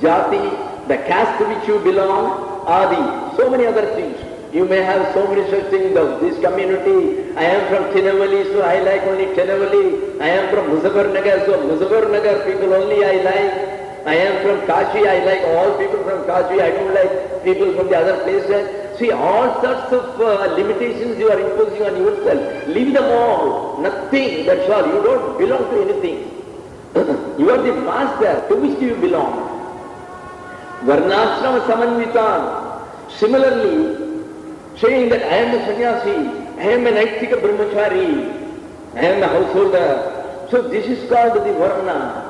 jati, the caste to which you belong, adi, so many other things. You may have so many such things of this community. I am from Tinavali, so I like only Tinavali. I am from Muzaffarnagar, so Muzaffarnagar people only I like. I am from Kashi, I like all people from Kashi. I don't like people from the other places. See, all sorts of limitations you are imposing on yourself. Leave them all. Nothing, that's all. You don't belong to anything. You are the master. To which do you belong? Varnashrama samanvitan. Similarly, saying that I am a sannyasi, I am a naitika brahmachari, I am a householder. So this is called the varna.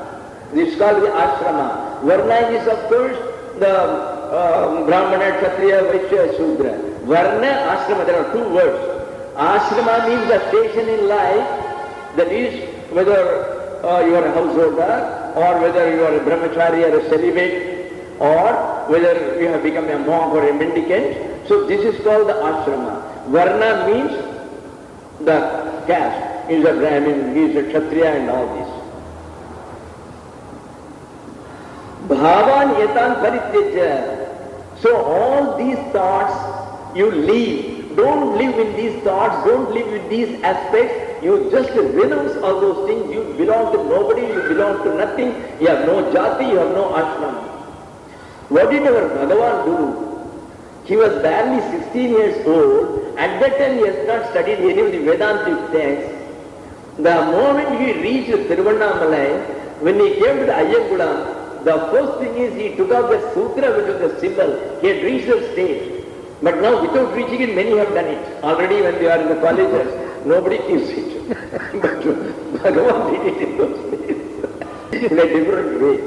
This is called the ashrama. Varna is of course the Brahmana, Kshatriya, Vaishya, Shudra. Varna, ashrama, there are two words. Ashrama means the station in life, that is whether you are a householder or whether you are a brahmachari or a celibate or whether you have become a monk or a mendicant. So this is called the ashrama. Varna means the caste. He is a Brahmin, he is a Kshatriya and all this. Bhavan yetan parityaja. So all these thoughts you leave. Don't live in these thoughts, don't live with these aspects. You just renounce all those things. You belong to nobody, you belong to nothing. You have no jati, you have no ashrama. What did our Bhagavan do? He was barely 16 years old. At that time he has not studied any of the Vedantic texts. The moment he reached Tiruvannamalai, when he came to the Ayyankulam, the first thing is he took out the sutra which was the symbol. He had reached the stage. But now without reaching it, many have done it. Already when they are in the colleges, nobody keeps it. But Bhagavan did it in those days in a different way.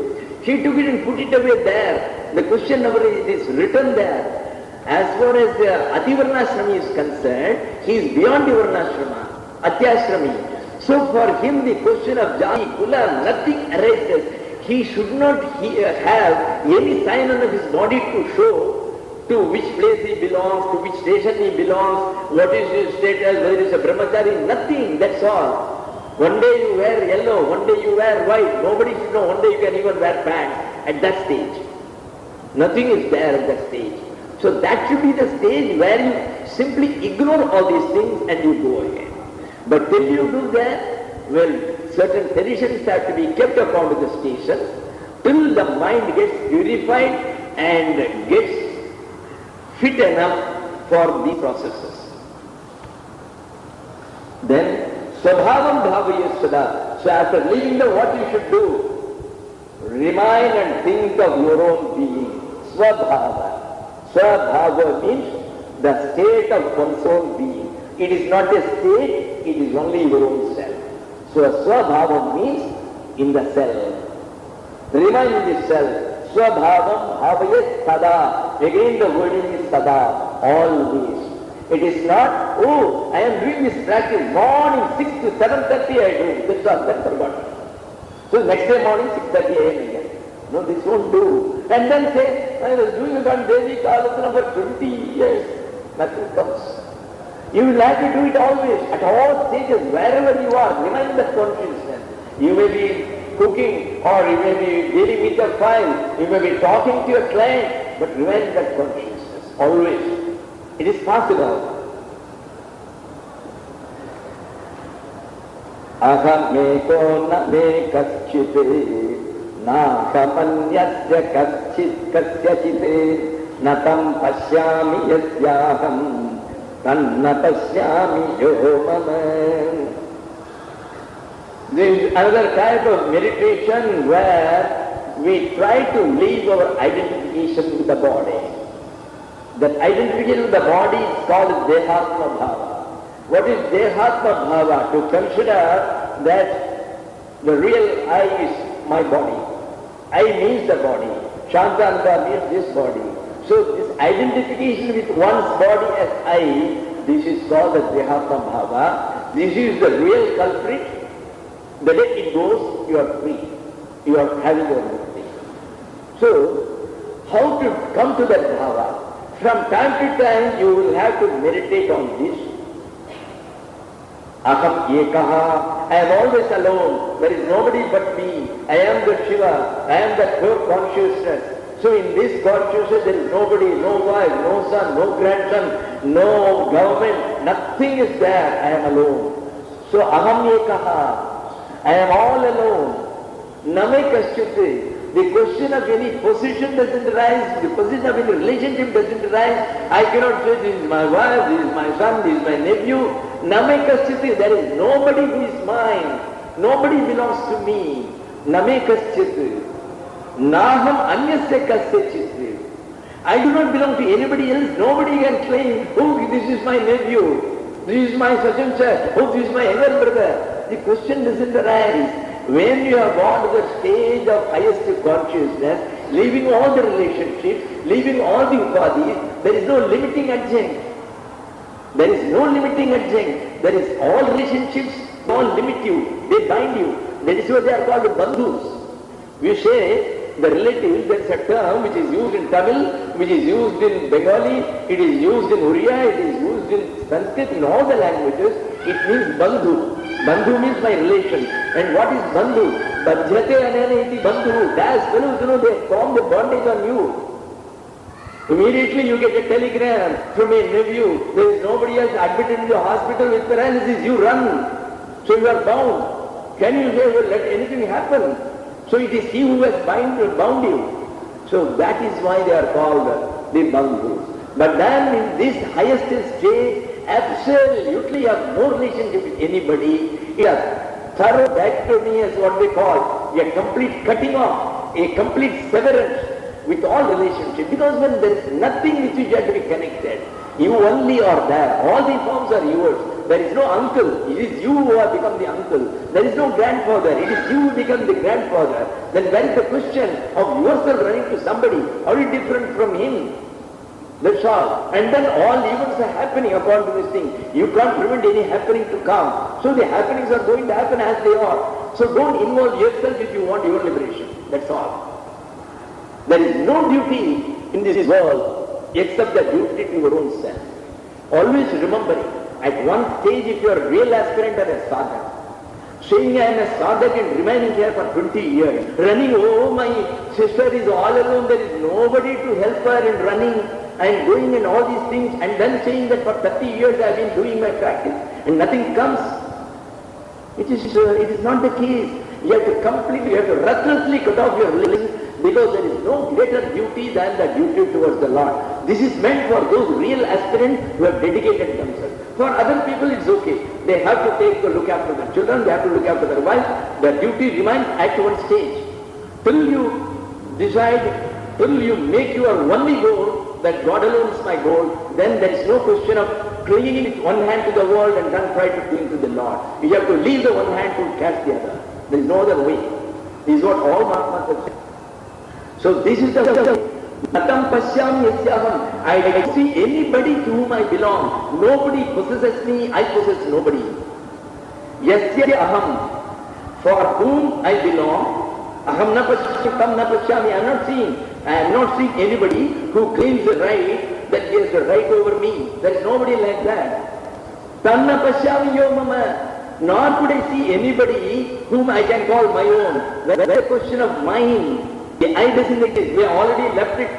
He took it and put it away there. The question number is written there. As far as the Ativarnashrami is concerned, he is beyond the Varnashrama, Atyashrami. So for him the question of Jati, Kula, nothing arises. He should not have any sign on his body to show to which place he belongs, to which station he belongs, what is his status, whether he is a brahmachari, nothing, that's all. One day you wear yellow, one day you wear white, nobody should know, one day you can even wear pants at that stage. Nothing is there at that stage. So that should be the stage where you simply ignore all these things and you go ahead. But till you do that, well, certain traditions have to be kept upon to the station till the mind gets purified and gets fit enough for these processes. Then, Svabhavam bhavaya sada. So after leaving the what you should do, remind and think of your own being. Svabhava. Svabhava means the state of one's own being. It is not a state, it is only your own self. So Svabhava means in the self. Remind the self. Svabhavam bhavaya sada. Again the wording is sada. Always. It is not, oh, I am doing this practice morning 6 to 7:30 I do. That's all, that's forgotten. So next day morning 6:30 a.m. again. No, this won't do. And then say, I was doing it on Devikalottaram for 20 years. Nothing comes. You will have to do it always, at all stages, wherever you are. Remind that consciousness. You may be cooking or you may be dealing with a file. You may be talking to your client, but remind that consciousness, always. It is possible. Aham meko na me kaschite na kamanyasya kaschit kasyachite natam pasyami yasyaham tanna pasyami yo mama. There is another type of meditation where we try to leave our identification with the body. That identification with the body is called Dehatma Bhava. What is Dehatma Bhava? To consider that the real I is my body. I means the body. Shantananda means this body. So this identification with one's body as I, this is called the Dehatma Bhava. This is the real culprit. The day it goes, you are free. You are having your Mukti. So, how to come to that Bhava? From time to time you will have to meditate on this. Aham ekaha, I am always alone, there is nobody but me, I am the Shiva, I am the pure consciousness. So in this consciousness there is nobody, no wife, no son, no grandson, no government, nothing is there, I am alone. So aham ekaha, I am all alone. Name kasyate. The question of any position doesn't arise, the position of any relationship doesn't arise. I cannot say this is my wife, this is my son, this is my nephew. Name kasyate, there is nobody who is mine. Nobody belongs to me. Name kasyate. Naham anyasya kasyachit. I do not belong to anybody else. Nobody can claim, oh, this is my nephew, this is my such and such, oh, this is my younger brother. The question doesn't arise. When you have gone to the stage of highest consciousness, leaving all the relationships, leaving all the upadhis, there is no limiting adjunct. There is no limiting adjunct. There is all relationships, all limit you, they bind you. That is why they are called bandhus. We say the relatives, there is a term which is used in Tamil, which is used in Bengali, it is used in Oriya, it is used in Sanskrit, in all the languages, it means bandhu. Bandhu means my relation. And what is bandhu? Badhyate anena iti bandhu. As fellows, they form the bondage on you. Immediately you get a telegram from a nephew. There is nobody else admitted in the hospital with paralysis. You run. So you are bound. Can you say, well, let anything happen? So it is he who has bound you. So that is why they are called the bandhus. But then in this highest stage, absolutely have no relationship with anybody. It has thorough dichotomy is what they call a complete cutting off, a complete severance with all relationship. Because when there is nothing with which you have to be connected, you only are there. All the forms are yours. There is no uncle. It is you who have become the uncle. There is no grandfather. It is you who become the grandfather. Then where is the question of yourself running to somebody? Are you different from him? That's all. And then all events are happening according to this thing. You can't prevent any happening to come. So the happenings are going to happen as they are. So don't involve yourself if you want your liberation. That's all. There is no duty in this world except the duty to your own self. Always remembering, at one stage if you are a real aspirant or a sadhak, saying I am a sadhak and remaining here for 20 years, running, oh my sister is all alone, there is nobody to help her in running, I am doing in all these things, and then saying that for 30 years I have been doing my practice and nothing comes. It is not the case. You have to completely, you have to ruthlessly cut off your relations, because there is no greater duty than the duty towards the Lord. This is meant for those real aspirants who have dedicated themselves. For other people it's okay. They have to take to look after their children, they have to look after their wife. Their duty remains at one stage. Till you decide, till you make your only goal, that God alone is my goal, then there is no question of clinging with one hand to the world and then try to cling to the Lord. You have to leave the one hand to catch the other. There is no other way. This is what all Mahatmas have said. So this is the Natam Pashyam Yasyaham. I don't see anybody to whom I belong. Nobody possesses me, I possess nobody. Yasya Aham. For whom I belong, Aham na pashyam na pashyami. I am not seeing anybody who claims the right that he has the right over me. There is nobody like that. Tanna pashyami yo mama. Nor could I see anybody whom I can call my own. There is a question of mine. The I doesn't exist. We have already left it